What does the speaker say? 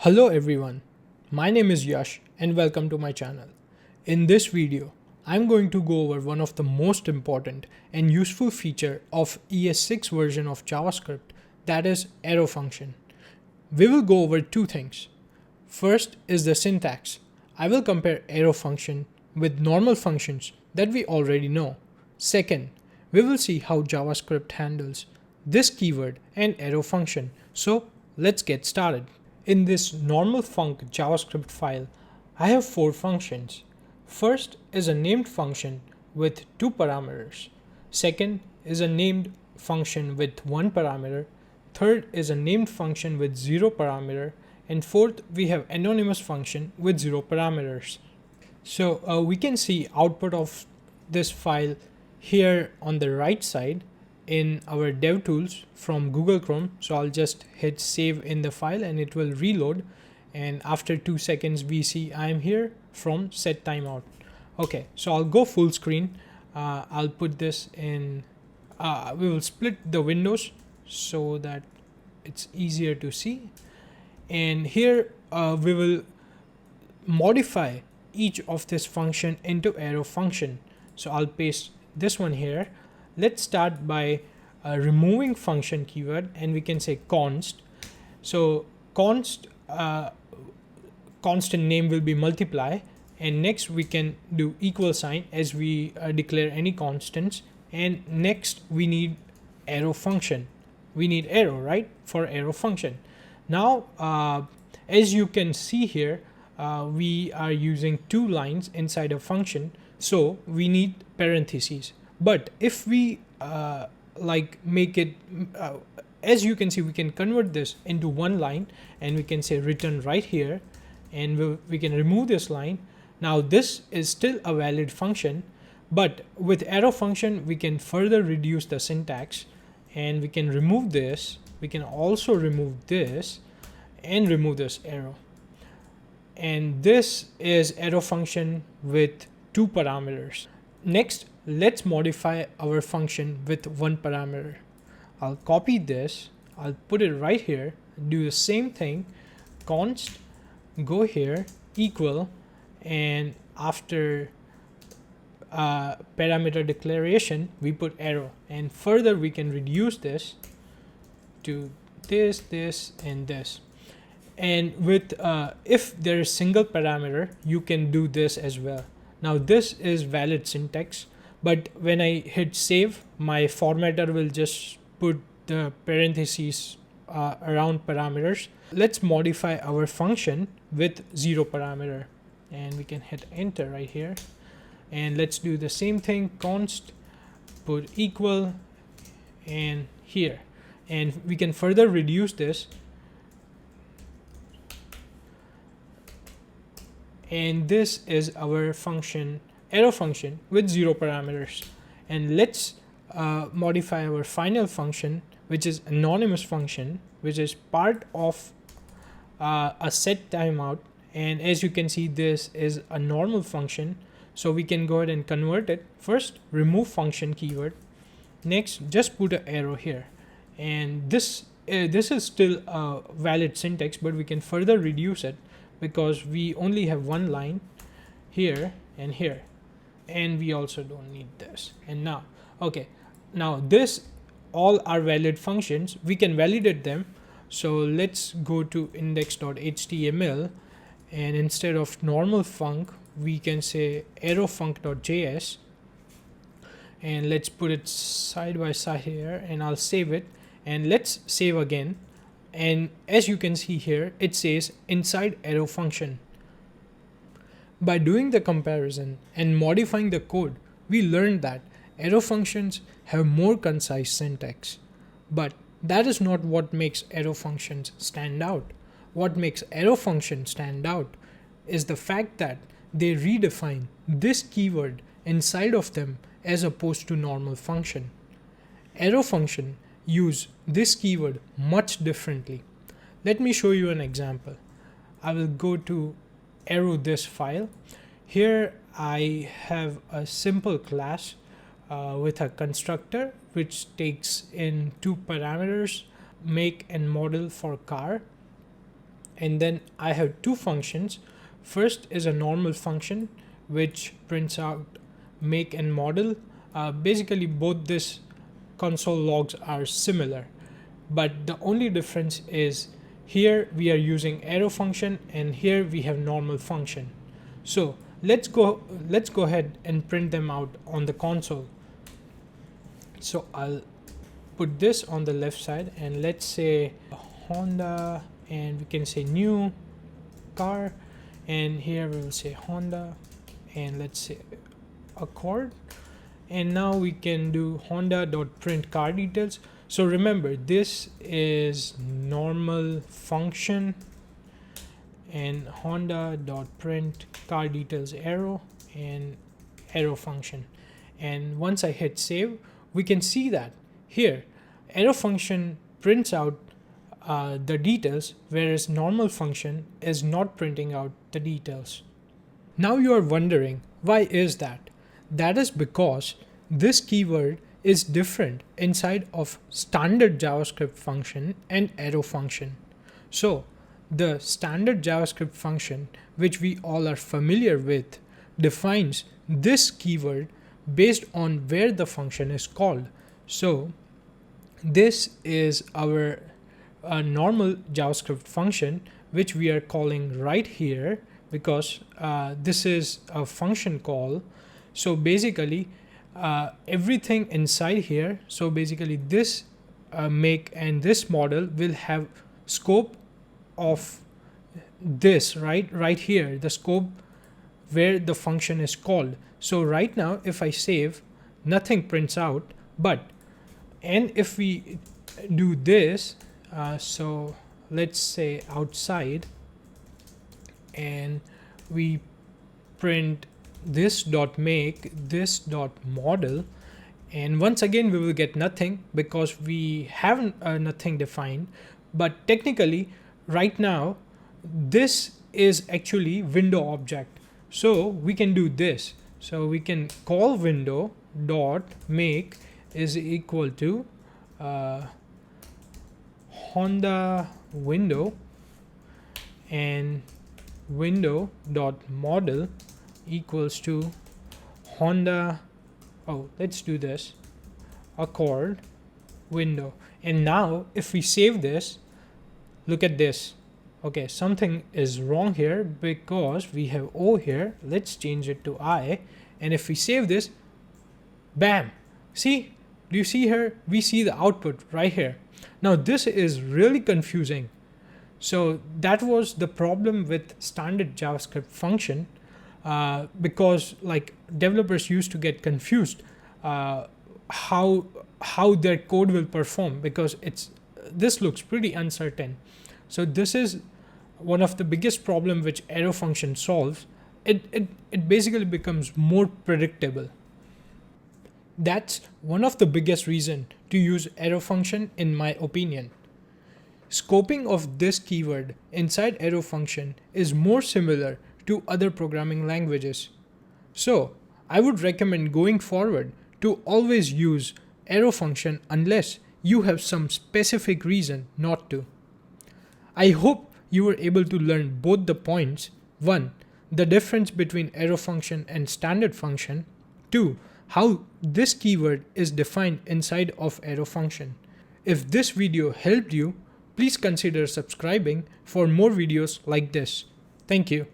Hello everyone, my name is Yash and welcome to my channel. In this video, I'm going to go over one of the most important and useful feature of ES6 version of JavaScript, that is arrow function. We will go over two things. First is the syntax. I will compare arrow function with normal functions that we already know. Second, we will see how JavaScript handles this keyword and arrow function. So let's get started. In this normal func JavaScript file, I have four functions. First is a named function with two parameters. Second is a named function with one parameter. Third is a named function with zero parameter. And fourth, we have anonymous function with zero parameters. So we can see output of this file here on the right side in our DevTools from Google Chrome. So I'll just hit save in the file and it will reload. And after 2 seconds, we see I'm here from set timeout. Okay, so I'll go full screen. I'll put this in, we will split the windows so that it's easier to see. And here we will modify each of this function into arrow function. So I'll paste this one here. Let's start by removing function keyword and we can say const. So constant name will be multiply, and next we can do equal sign as we declare any constants, and next we need arrow function. We need arrow, right, for arrow function. Now as you can see here, we are using two lines inside a function, so we need parentheses. But if we make it, as you can see, we can convert this into one line and we can say return right here, and we can remove this line. Now this is still a valid function, but with arrow function we can further reduce the syntax and we can remove this. We can also remove this and remove this arrow. And this is arrow function with two parameters. Next, let's modify our function with one parameter. I'll copy this, I'll put it right here, do the same thing, const, go here, equal, and after parameter declaration, we put arrow. And further, we can reduce this to this, this, and this. And with if there is single parameter, you can do this as well. Now this is valid syntax, but when I hit save, my formatter will just put the parentheses around parameters. Let's modify our function with zero parameter, and we can hit enter right here. And let's do the same thing, const, put equal, and here. And we can further reduce this. And this is our function, arrow function with zero parameters. And let's modify our final function, which is anonymous function, which is part of a set timeout. And as you can see, this is a normal function, so we can go ahead and convert it. First, remove function keyword. Next, just put an arrow here. And this is still a valid syntax, but we can further reduce it because we only have one line here and here, and we also don't need this. And now, okay, now this all are valid functions. We can validate them. So let's go to index.html, and instead of normal func, we can say arrowfunc.js, and let's put it side by side here, and I'll save it, and let's save again. And as you can see here, it says inside arrow function. By doing the comparison and modifying the code, we learned that arrow functions have more concise syntax. But that is not what makes arrow functions stand out. What makes arrow functions stand out is the fact that they redefine this keyword inside of them as opposed to normal function. Arrow function use this keyword much differently. Let me show you an example. I will go to arrow this file. Here I have a simple class with a constructor which takes in two parameters, make and model for car, and then I have two functions. First is a normal function which prints out make and model. Basically both this console logs are similar, but the only difference is here we are using arrow function and here we have normal function. So let's go ahead and print them out on the console. So I'll put this on the left side and let's say Honda, and we can say new car, and here we will say Honda, and let's say Accord, and now we can do honda.print car details. So remember, this is normal function and honda.print car details arrow and arrow function. And once I hit save, we can see that here arrow function prints out the details, whereas normal function is not printing out the details. Now you are wondering, why is that? That is because this keyword is different inside of standard JavaScript function and arrow function. So the standard JavaScript function, which we all are familiar with, defines this keyword based on where the function is called. So this is our normal JavaScript function, which we are calling right here because this is a function call. So basically everything inside here, so basically this make and this model will have scope of this right here, the scope where the function is called. So right now if I save, nothing prints out, and if we do this, so let's say outside, and we print this dot make, this dot model, and once again we will get nothing because we haven't nothing defined. But technically right now this is actually window object, so we can do this. So we can call window dot make is equal to Honda window, and window dot model equals to Honda, let's do this, Accord window. And now if we save this, look at this. Okay, something is wrong here because we have O here. Let's change it to I, and if we save this, bam, see, do you see here? We see the output right here. Now this is really confusing. So that was the problem with standard JavaScript function, because like developers used to get confused how their code will perform, because this looks pretty uncertain. So this is one of the biggest problem which arrow function solves. It basically becomes more predictable. That's one of the biggest reason to use arrow function in my opinion. Scoping of this keyword inside arrow function is more similar to other programming languages. So I would recommend going forward to always use arrow function unless you have some specific reason not to. I hope you were able to learn both the points. 1. The difference between arrow function and standard function. 2. How this keyword is defined inside of arrow function. If this video helped you, please consider subscribing for more videos like this. Thank you.